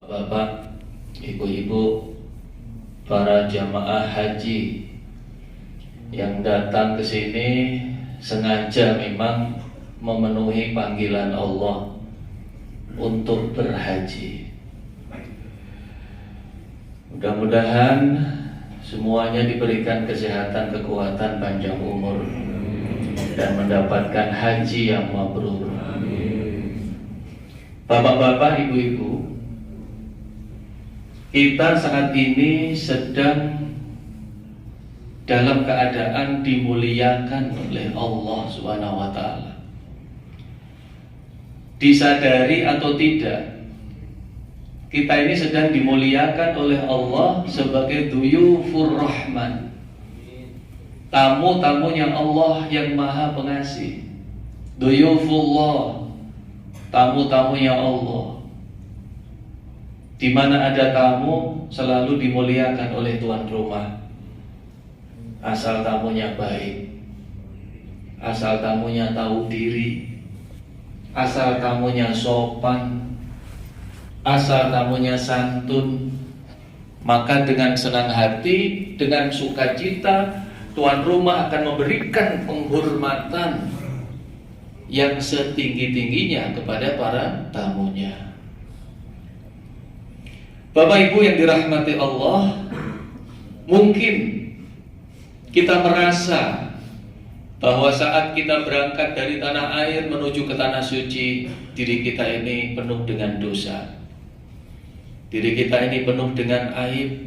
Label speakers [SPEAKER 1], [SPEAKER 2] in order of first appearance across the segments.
[SPEAKER 1] Bapak, ibu-ibu, para jamaah haji yang datang ke sini sengaja memang memenuhi panggilan Allah untuk berhaji. Mudah-mudahan semuanya diberikan kesehatan, kekuatan, panjang umur, dan mendapatkan haji yang mabrur. Bapak-bapak, ibu-ibu, kita saat ini sedang dalam keadaan dimuliakan oleh Allah Subhanahu wa Ta'ala. Disadari atau tidak, kita ini sedang dimuliakan oleh Allah sebagai Duyufur Rahman, tamu-tamunya Allah yang Maha Pengasih. Duyufullah, tamu-tamunya Allah. Di mana ada tamu selalu dimuliakan oleh tuan rumah. Asal tamunya baik, asal tamunya tahu diri, asal tamunya sopan, asal tamunya santun, maka dengan senang hati, dengan sukacita, tuan rumah akan memberikan penghormatan yang setinggi-tingginya kepada para tamunya. Bapak Ibu yang dirahmati Allah, mungkin kita merasa bahwa saat kita berangkat dari tanah air menuju ke tanah suci, diri kita ini penuh dengan dosa. Diri kita ini penuh dengan aib.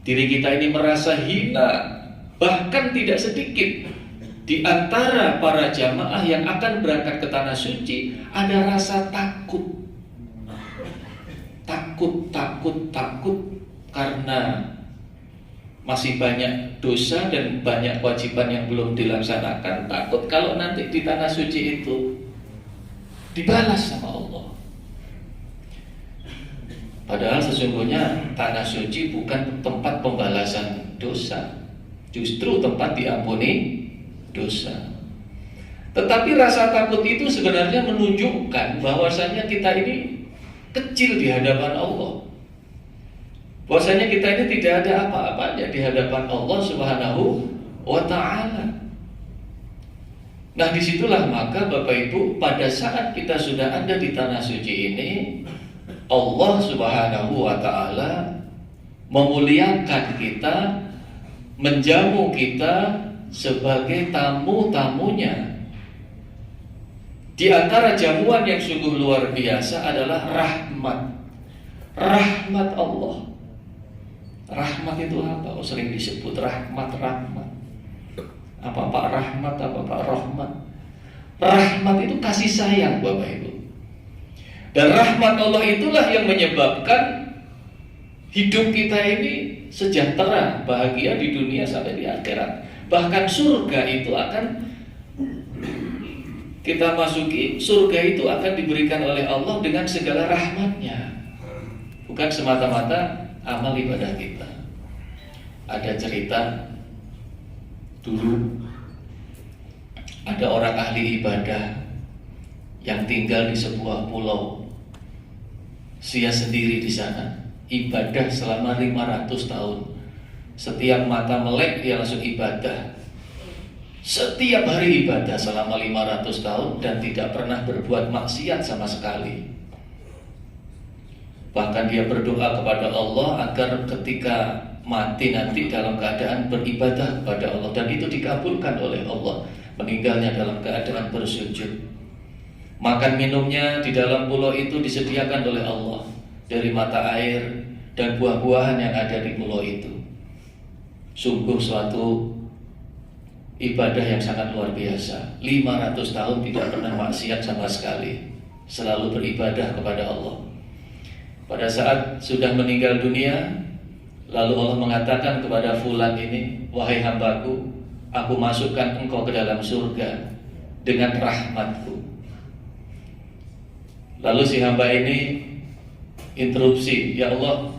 [SPEAKER 1] Diri kita ini merasa hina. Bahkan tidak sedikit di antara para jamaah yang akan berangkat ke tanah suci ada rasa takut. Takut karena masih banyak dosa dan banyak kewajiban yang belum dilaksanakan. Takut kalau nanti di tanah suci itu dibalas sama Allah. Padahal sesungguhnya tanah suci bukan tempat pembalasan dosa, justru tempat diampuni dosa. Tetapi rasa takut itu sebenarnya menunjukkan bahwasanya kita ini kecil di hadapan Allah. Bahwasanya kita ini tidak ada apa-apanya di hadapan Allah Subhanahu wa Ta'ala. Nah, disitulah maka Bapak Ibu, pada saat kita sudah ada di tanah suci ini, Allah Subhanahu wa Ta'ala memuliakan kita, menjamu kita sebagai tamu-tamunya. Di antara jamuan yang sungguh luar biasa adalah rahmat. Rahmat Allah. Rahmat itu apa? Oh, sering disebut rahmat. Apa Pak Rahmat, apa Pak Rahmat? Rahmat itu kasih sayang, Bapak Ibu. Dan rahmat Allah itulah yang menyebabkan hidup kita ini sejahtera, bahagia di dunia sampai di akhirat. Bahkan surga itu akan kita masuki, surga itu akan diberikan oleh Allah dengan segala rahmatnya, bukan semata-mata amal ibadah kita. Ada cerita dulu ada orang ahli ibadah yang tinggal di sebuah pulau. Dia sendiri di sana, ibadah selama 500 tahun. Setiap mata melek dia langsung ibadah. Setiap hari ibadah selama 500 tahun dan tidak pernah berbuat maksiat sama sekali. Bahkan dia berdoa kepada Allah agar ketika mati nanti dalam keadaan beribadah kepada Allah, dan itu dikabulkan oleh Allah. Meninggalnya dalam keadaan bersujud. Makan minumnya di dalam pulau itu disediakan oleh Allah dari mata air dan buah-buahan yang ada di pulau itu. Sungguh suatu ibadah yang sangat luar biasa. 500 tahun tidak pernah maksiat sama sekali, selalu beribadah kepada Allah. Pada saat sudah meninggal dunia, lalu Allah mengatakan kepada fulan ini, wahai hambaku, aku masukkan engkau ke dalam surga dengan rahmatku. Lalu si hamba ini interupsi, ya Allah,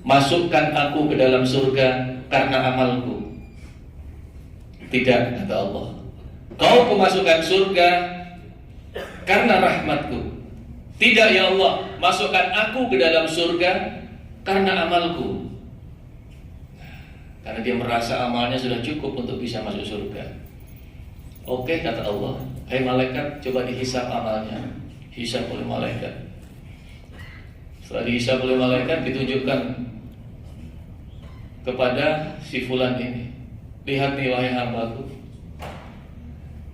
[SPEAKER 1] masukkan aku ke dalam surga karena amalku. Tidak, kata Allah, kau memasukkan surga karena rahmatku. Tidak ya Allah, masukkan aku ke dalam surga karena amalku. Karena dia merasa amalnya sudah cukup untuk bisa masuk surga. Oke, kata Allah, hai malaikat, coba dihisap amalnya. Hisap oleh malaikat. Setelah dihisap oleh malaikat, ditunjukkan kepada si fulan ini, lihat nih wahai hambaku,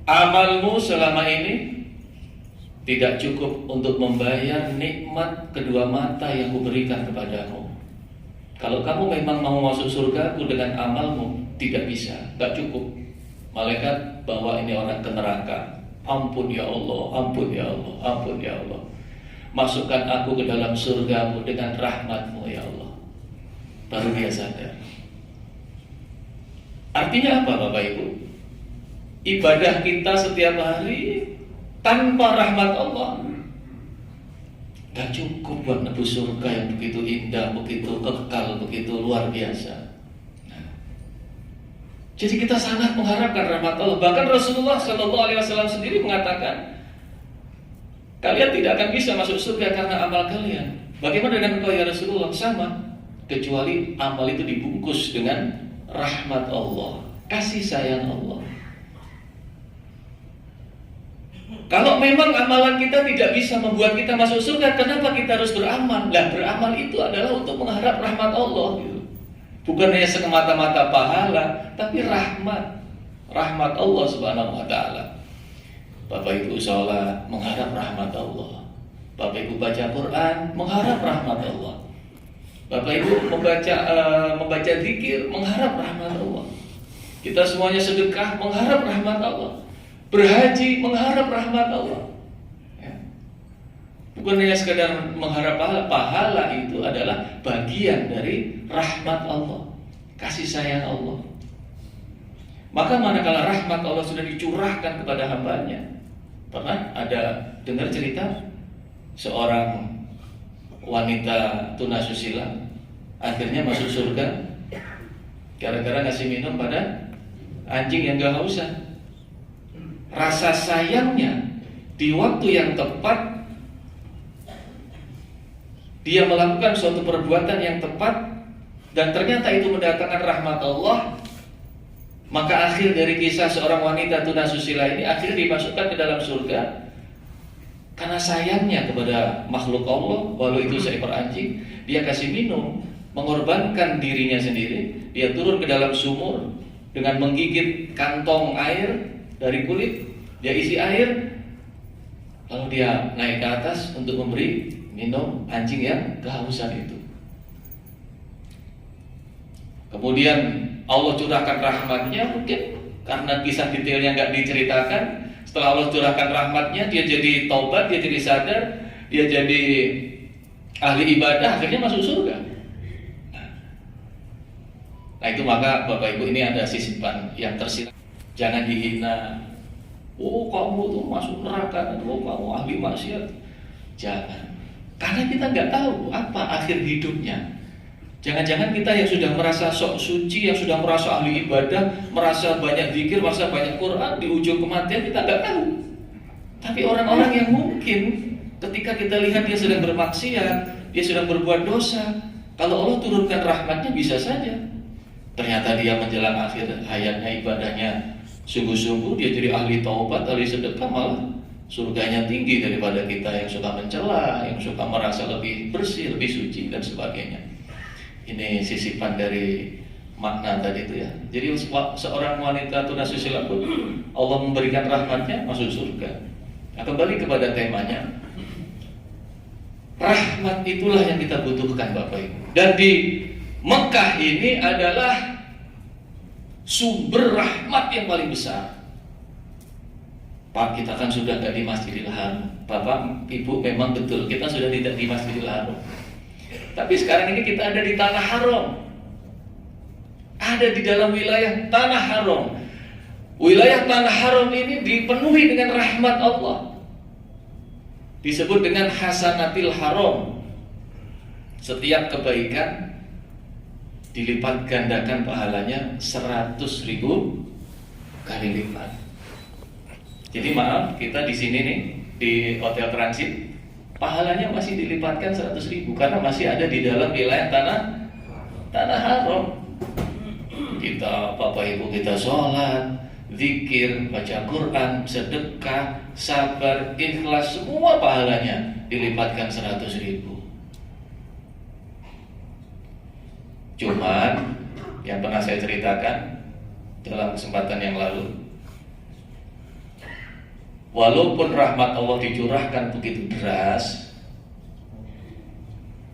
[SPEAKER 1] amalmu selama ini tidak cukup untuk membayar nikmat kedua mata yang kuberikan kepadamu. Kalau kamu memang mau masuk surga aku dengan amalmu, tidak bisa, gak cukup. Malaikat bawa ini orang ke neraka. Ampun ya Allah, ampun ya Allah, ampun ya Allah. Masukkan aku ke dalam surgamu dengan rahmatmu ya Allah. Baru dia sadar. Artinya apa Bapak Ibu? Ibadah kita setiap hari tanpa rahmat Allah gak cukup buat nebus surga yang begitu indah, begitu kekal, begitu luar biasa. Jadi kita sangat mengharapkan rahmat Allah. Bahkan Rasulullah SAW sendiri mengatakan, kalian tidak akan bisa masuk surga karena amal kalian. Bagaimana dengan engkau ya Rasulullah? Sama, kecuali amal itu dibungkus dengan rahmat Allah, kasih sayang Allah. Kalau memang amalan kita tidak bisa membuat kita masuk surga, kenapa kita harus beramal? Lah, beramal itu adalah untuk mengharap rahmat Allah gitu. Bukan hanya semata-mata pahala, tapi rahmat Allah Subhanahu wa taala. Bapak Ibu sholat mengharap rahmat Allah. Bapak Ibu baca Quran mengharap rahmat Allah. Bapak Ibu membaca zikir mengharap rahmat Allah. Kita semuanya sedekah mengharap rahmat Allah. Berhaji mengharap rahmat Allah. Ya. Bukan hanya sekadar mengharap pahala itu adalah bagian dari rahmat Allah, kasih sayang Allah. Maka manakala rahmat Allah sudah dicurahkan kepada hambanya. Pernah ada dengar cerita seorang wanita tunasusila akhirnya masuk surga gara-gara ngasih minum pada anjing yang gak hausan. Rasa sayangnya di waktu yang tepat dia melakukan suatu perbuatan yang tepat dan ternyata itu mendatangkan rahmat Allah. Maka akhir dari kisah seorang wanita tunasusila ini akhirnya dimasukkan ke dalam surga karena sayangnya kepada makhluk Allah, walau itu seekor anjing. Dia kasih minum, mengorbankan dirinya sendiri. Dia turun ke dalam sumur dengan menggigit kantong air dari kulit, dia isi air, lalu dia naik ke atas untuk memberi minum anjing yang kehausan itu. Kemudian Allah curahkan rahmatnya, mungkin karena kisah detailnya nggak diceritakan. Setelah Allah curahkan rahmatnya, dia jadi taubat, dia jadi sadar, dia jadi ahli ibadah, akhirnya masuk surga. Nah itu maka Bapak Ibu ini ada sisipan yang tersirat. Jangan dihina. Oh kamu tuh masuk neraka, oh kamu ahli maksiat. Jangan. Karena kita nggak tahu apa akhir hidupnya. Jangan-jangan kita yang sudah merasa sok suci, yang sudah merasa ahli ibadah, merasa banyak zikir, merasa banyak Quran, di ujung kematian kita nggak tahu. Tapi orang-orang yang mungkin ketika kita lihat dia sedang bermaksiat, dia sedang berbuat dosa, kalau Allah turunkan rahmatnya bisa saja. Ternyata dia menjelang akhir hayatnya, ibadahnya sungguh-sungguh, dia jadi ahli taubat, ahli sedekah, malah surganya tinggi daripada kita yang suka mencela, yang suka merasa lebih bersih, lebih suci dan sebagainya. Ini sisipan dari makna tadi itu ya. Jadi seorang wanita tunasusila pun Allah memberikan rahmatnya masuk surga. Nah, kembali kepada temanya, rahmat itulah yang kita butuhkan Bapak Ibu. Dan di Mekah ini adalah sumber rahmat yang paling besar. Pak, kita kan sudah tidak di Masjidil Haram. Bapak, Ibu, memang betul kita sudah tidak di Masjidil Haram. Tapi sekarang ini kita ada di Tanah Haram. Ada di dalam wilayah Tanah Haram. Wilayah Tanah Haram ini dipenuhi dengan rahmat Allah. Disebut dengan Hasanatil Haram. Setiap kebaikan dilipat gandakan pahalanya 100.000 kali lipat. Jadi maaf, kita di sini nih di Hotel Transit pahalanya masih dilipatkan 100.000 karena masih ada di dalam wilayah tanah haram. Kita, Bapak Ibu, kita sholat, zikir, baca Quran, sedekah, sabar, ikhlas, semua pahalanya dilipatkan 100.000. Cuman yang pernah saya ceritakan dalam kesempatan yang lalu, walaupun rahmat Allah dicurahkan begitu deras,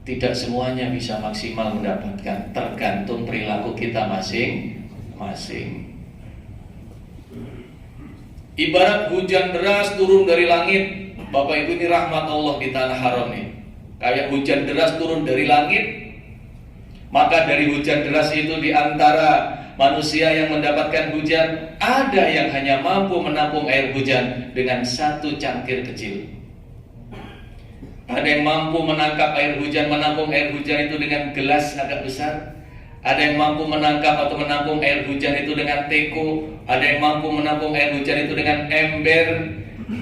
[SPEAKER 1] tidak semuanya bisa maksimal mendapatkan, tergantung perilaku kita masing-masing. Ibarat hujan deras turun dari langit, Bapak Ibu, ini rahmat Allah di tanah haram nih. Kayak hujan deras turun dari langit, maka dari hujan deras itu di antara manusia yang mendapatkan hujan, ada yang hanya mampu menampung air hujan dengan 1 cangkir kecil. Ada yang mampu menangkap air hujan, menampung air hujan itu dengan gelas agak besar. Ada yang mampu menangkap atau menampung air hujan itu dengan teko. Ada yang mampu menampung air hujan itu dengan ember.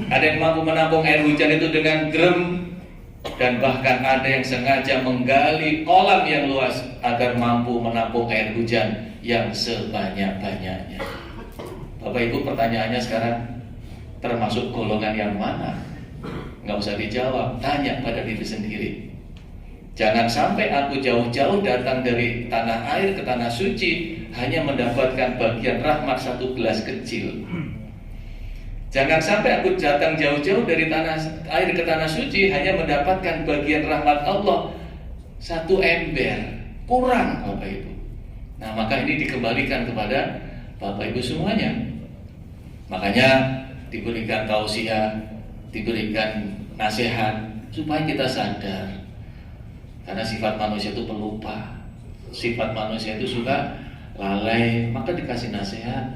[SPEAKER 1] Ada yang mampu menampung air hujan itu dengan drum. Dan bahkan ada yang sengaja menggali kolam yang luas agar mampu menampung air hujan yang sebanyak-banyaknya. Bapak Ibu, pertanyaannya sekarang, termasuk golongan yang mana? Nggak usah dijawab, tanya pada diri sendiri. Jangan sampai aku jauh-jauh datang dari tanah air ke tanah suci hanya mendapatkan bagian rahmat 1 gelas kecil. Jangan sampai aku datang jauh-jauh dari tanah air ke tanah suci hanya mendapatkan bagian rahmat Allah 1 ember. Kurang, Bapak Ibu. Nah, maka ini dikembalikan kepada Bapak Ibu semuanya. Makanya diberikan tausiah, diberikan nasihat supaya kita sadar. Karena sifat manusia itu pelupa, sifat manusia itu suka lalai, maka dikasih nasihat.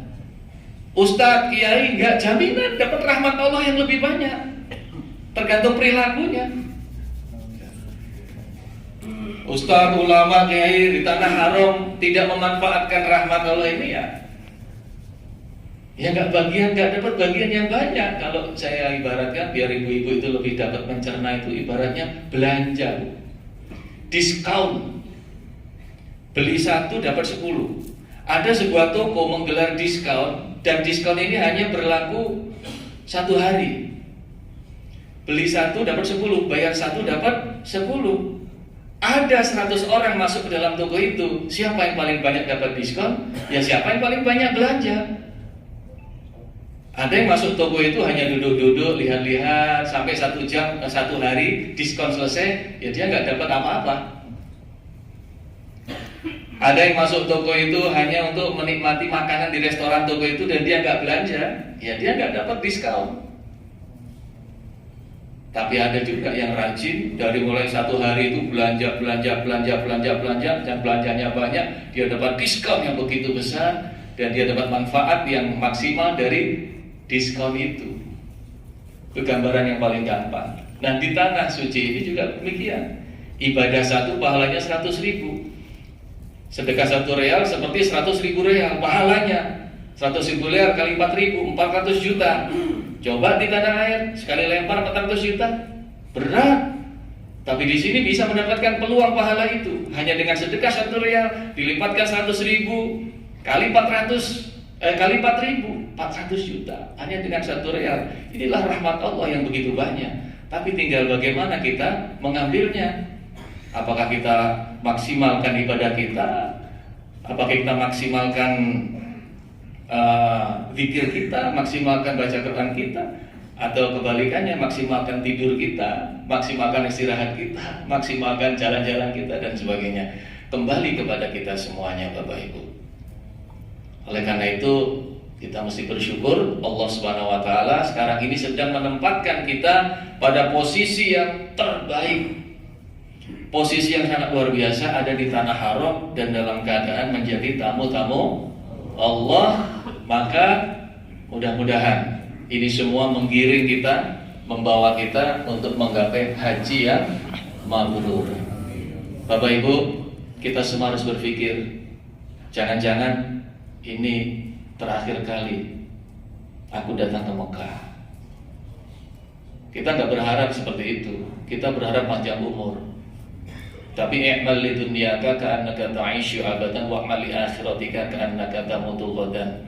[SPEAKER 1] Ustadz, kiai, nggak jaminan dapat rahmat Allah yang lebih banyak, tergantung perilakunya. Ustadz, ulama, kiai di tanah haram tidak memanfaatkan rahmat Allah ini, ya nggak dapat bagian yang banyak. Kalau saya ibaratkan, biar ibu-ibu itu lebih dapat mencerna, itu ibaratnya belanja, diskon, beli 1 dapat 10. Ada sebuah toko menggelar diskon, dan diskon ini hanya berlaku 1 hari. Beli 1 dapat 10, bayar 1 dapat 10. Ada 100 orang masuk ke dalam toko itu, siapa yang paling banyak dapat diskon? Ya siapa yang paling banyak belanja. Ada yang masuk toko itu hanya duduk-duduk, lihat-lihat sampai 1 jam, 1 hari diskon selesai, ya dia nggak dapat apa-apa. Ada yang masuk toko itu hanya untuk menikmati makanan di restoran toko itu dan dia nggak belanja, ya dia nggak dapat diskon. Tapi ada juga yang rajin, dari mulai 1 hari itu belanja dan belanjanya banyak, dia dapat diskon yang begitu besar dan dia dapat manfaat yang maksimal dari diskon itu. Itu gambaran yang paling gampang. Nah, di tanah suci ini juga demikian. Ibadah 1 pahalanya 100.000. Sedekah 1 real seperti 100.000 real pahalanya. 100.000 real kali 4.000, 400 juta. Coba di tanah air sekali lempar 400 juta, berat. Tapi di sini bisa mendapatkan peluang pahala itu hanya dengan sedekah 1 real dilipatkan 100.000 kali 400 kali 4.000, 400 juta hanya dengan 1 real. Inilah rahmat Allah yang begitu banyak. Tapi tinggal bagaimana kita mengambilnya. Apakah kita maksimalkan ibadah kita? Apakah kita maksimalkan zikir kita, maksimalkan baca Quran kita? Atau kebalikannya, maksimalkan tidur kita, maksimalkan istirahat kita, maksimalkan jalan-jalan kita dan sebagainya? Kembali kepada kita semuanya, Bapak Ibu. Oleh karena itu, kita mesti bersyukur Allah Subhanahu wa taala sekarang ini sedang menempatkan kita pada posisi yang terbaik. Posisi yang sangat luar biasa, ada di tanah haram dan dalam keadaan menjadi tamu-tamu Allah. Maka mudah-mudahan ini semua menggiring kita, membawa kita untuk menggapai haji yang mabrur. Bapak Ibu, kita semua harus berpikir, jangan-jangan ini terakhir kali aku datang ke Mekah. Kita nggak berharap seperti itu. Kita berharap panjang umur. Tapi i'mal li dunyaka ka'annaka ta'ishu abadan wa'mal li akhiratika ka'annaka tamutu ghadan.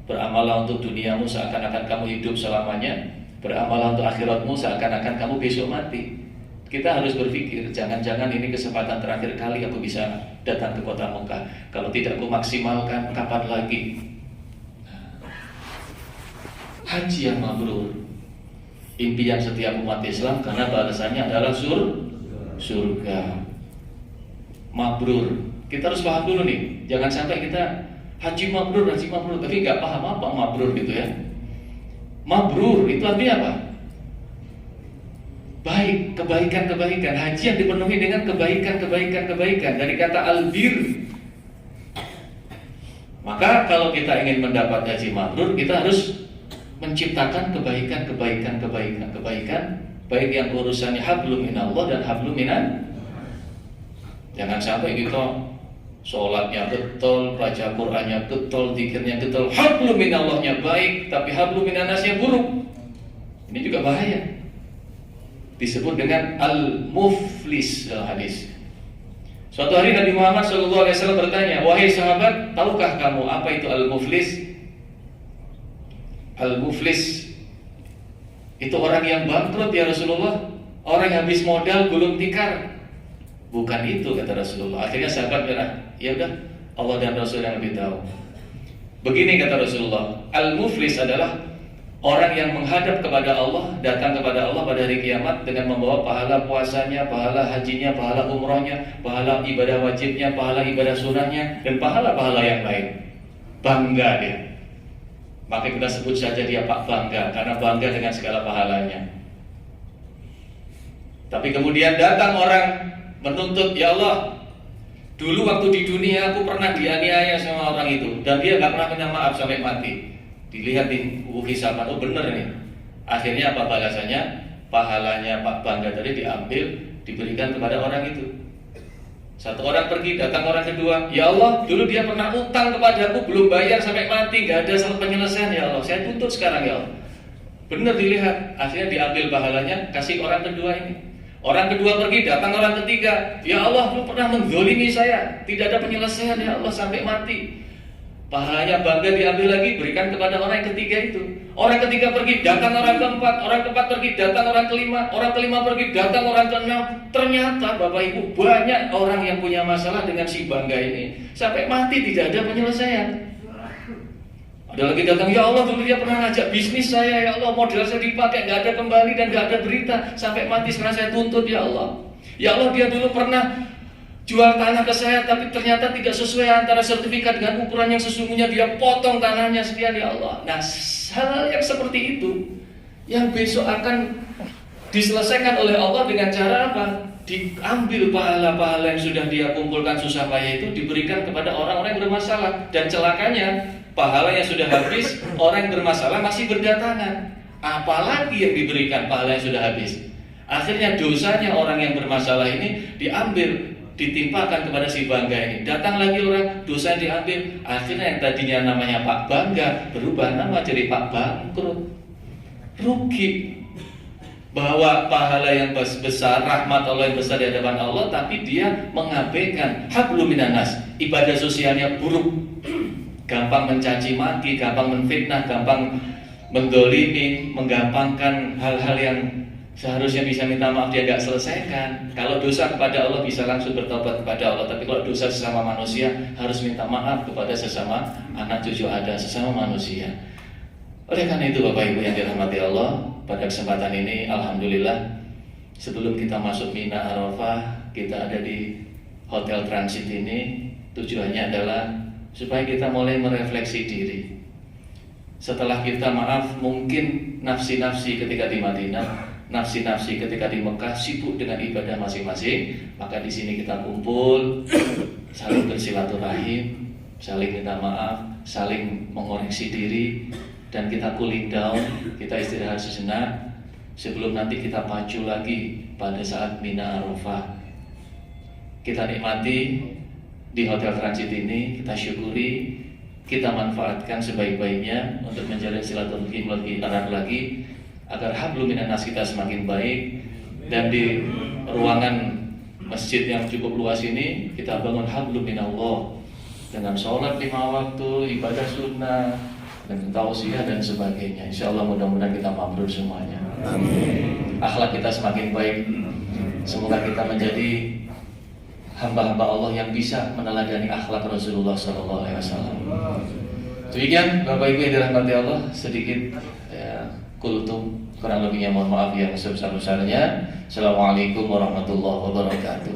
[SPEAKER 1] Beramallah untuk duniamu seakan-akan kamu hidup selamanya. Beramallah untuk akhiratmu seakan-akan kamu besok mati. Kita harus berpikir, jangan-jangan ini kesempatan terakhir kali aku bisa datang ke kota Mekah. Kalau tidak aku maksimalkan, kapan lagi? Haji yang mabrur, impian setiap umat Islam, karena balasannya adalah surga. Mabrur, kita harus paham dulu nih. Jangan sampai kita haji mabrur, tapi nggak paham apa mabrur gitu ya. Mabrur itu artinya apa? Baik, kebaikan. Haji yang dipenuhi dengan kebaikan. Dari kata albir. Maka kalau kita ingin mendapat haji mabrur, kita harus menciptakan kebaikan, baik yang urusannya hablum minallah dan hablum minan. Jangan sampai kita sholatnya betul, baca Qur'annya betul, zikirnya betul, hablum minallahnya baik, tapi hablum minannasnya buruk. Ini juga bahaya. Disebut dengan al-muflis dalam hadis. Suatu hari Nabi Muhammad SAW bertanya, wahai sahabat, tahukah kamu apa itu al-muflis? Al-muflis itu orang yang bangkrut ya Rasulullah, orang yang habis modal gulung tikar. Bukan itu kata Rasulullah. Akhirnya sahabat bilang, ya udah, Allah dan Rasul yang lebih tahu. Begini kata Rasulullah, al-muflis adalah orang yang menghadap kepada Allah, datang kepada Allah pada hari kiamat dengan membawa pahala puasanya, pahala hajinya, pahala umrohnya, pahala ibadah wajibnya, pahala ibadah sunnahnya, dan pahala-pahala yang lain. Bangga dia. Maka kita sebut saja dia Pak Bangga, karena bangga dengan segala pahalanya. Tapi kemudian datang orang menuntut, ya Allah, dulu waktu di dunia aku pernah dianiaya sama orang itu, dan dia gak pernah minta maaf sampai mati. Dilihat di buku hisaban, oh bener nih. Akhirnya apa balasannya? Pahalanya Pak Bangga tadi diambil, diberikan kepada orang itu. Satu orang pergi, datang orang kedua, ya Allah, dulu dia pernah utang kepadaku, belum bayar sampai mati, gak ada penyelesaian ya Allah, saya tuntut sekarang ya Allah. Benar dilihat, akhirnya diambil pahalanya, kasih orang kedua ini. Orang kedua pergi, datang orang ketiga, ya Allah, lu pernah menzolimi saya, tidak ada penyelesaian ya Allah sampai mati. Pahalanya Bangga diambil lagi, berikan kepada orang yang ketiga itu. Orang ketiga pergi, datang orang keempat pergi, datang orang kelima pergi, datang orang keenam. Ternyata Bapak Ibu, banyak orang yang punya masalah dengan si Bangga ini, sampai mati tidak ada penyelesaian. Ada lagi datang, ya Allah, dulu dia pernah ngajak bisnis saya, ya Allah, modal saya dipakai, gak ada kembali dan gak ada berita, sampai mati sekarang saya tuntut ya Allah. Ya Allah, dia dulu pernah jual tanah ke saya, tapi ternyata tidak sesuai antara sertifikat dengan ukuran yang sesungguhnya, dia potong tanahnya sekian ya Allah. Nah, hal yang seperti itu yang besok akan diselesaikan oleh Allah dengan cara apa? Diambil pahala-pahala yang sudah dia kumpulkan susah payah itu, diberikan kepada orang-orang yang bermasalah. Dan celakanya, pahala yang sudah habis, orang yang bermasalah masih berdatangan. Apalagi yang diberikan pahala yang sudah habis. Akhirnya dosanya orang yang bermasalah ini diambil, ditimpakan kepada si Bangga ini. Datang lagi orang, dosa diambil. Akhirnya yang tadinya namanya Pak Bangga berubah nama jadi Pak Bangkrut. Rugi. Bahwa pahala yang besar, rahmat Allah yang besar di hadapan Allah, tapi dia mengabaikan hablum minannas. Ibadah sosialnya buruk, gampang mencaci maki, gampang menfitnah, gampang mendolimi, menggampangkan hal-hal yang seharusnya bisa minta maaf dia gak selesaikan. Kalau dosa kepada Allah bisa langsung bertobat kepada Allah, tapi kalau dosa sesama manusia harus minta maaf kepada sesama anak cucu ada, sesama manusia. Oleh karena itu Bapak Ibu yang dirahmati Allah, pada kesempatan ini alhamdulillah sebelum kita masuk Mina Arafah, kita ada di Hotel Transit ini. Tujuannya adalah supaya kita mulai merefleksi diri. Setelah kita mungkin nafsi-nafsi ketika di Madinah, nafsi-nafsi ketika di Mekah sibuk dengan ibadah masing-masing, maka di sini kita kumpul, saling bersilaturahim, saling minta maaf, saling mengoreksi diri, dan kita cooling down, kita istirahat sejenak sebelum nanti kita pacu lagi pada saat Mina Arafah. Kita nikmati di Hotel Transit ini, kita syukuri, kita manfaatkan sebaik-baiknya untuk menjalin silaturahim lebih erat lagi, agar hablum minan nas kita semakin baik, dan di ruangan masjid yang cukup luas ini kita bangun hablum minallah dengan sholat 5 waktu, ibadah sunnah, dan tausiah dan sebagainya. Insya Allah mudah-mudahan kita mabrur semuanya. Akhlak kita semakin baik. Semoga kita menjadi hamba-hamba Allah yang bisa meneladani akhlak Rasulullah SAW. Demikian Bapak Ibu yang dirahmati Allah, sedikit kultum, kurang lebihnya mohon maaf yang sebesar-besarnya. Assalamualaikum warahmatullahi wabarakatuh.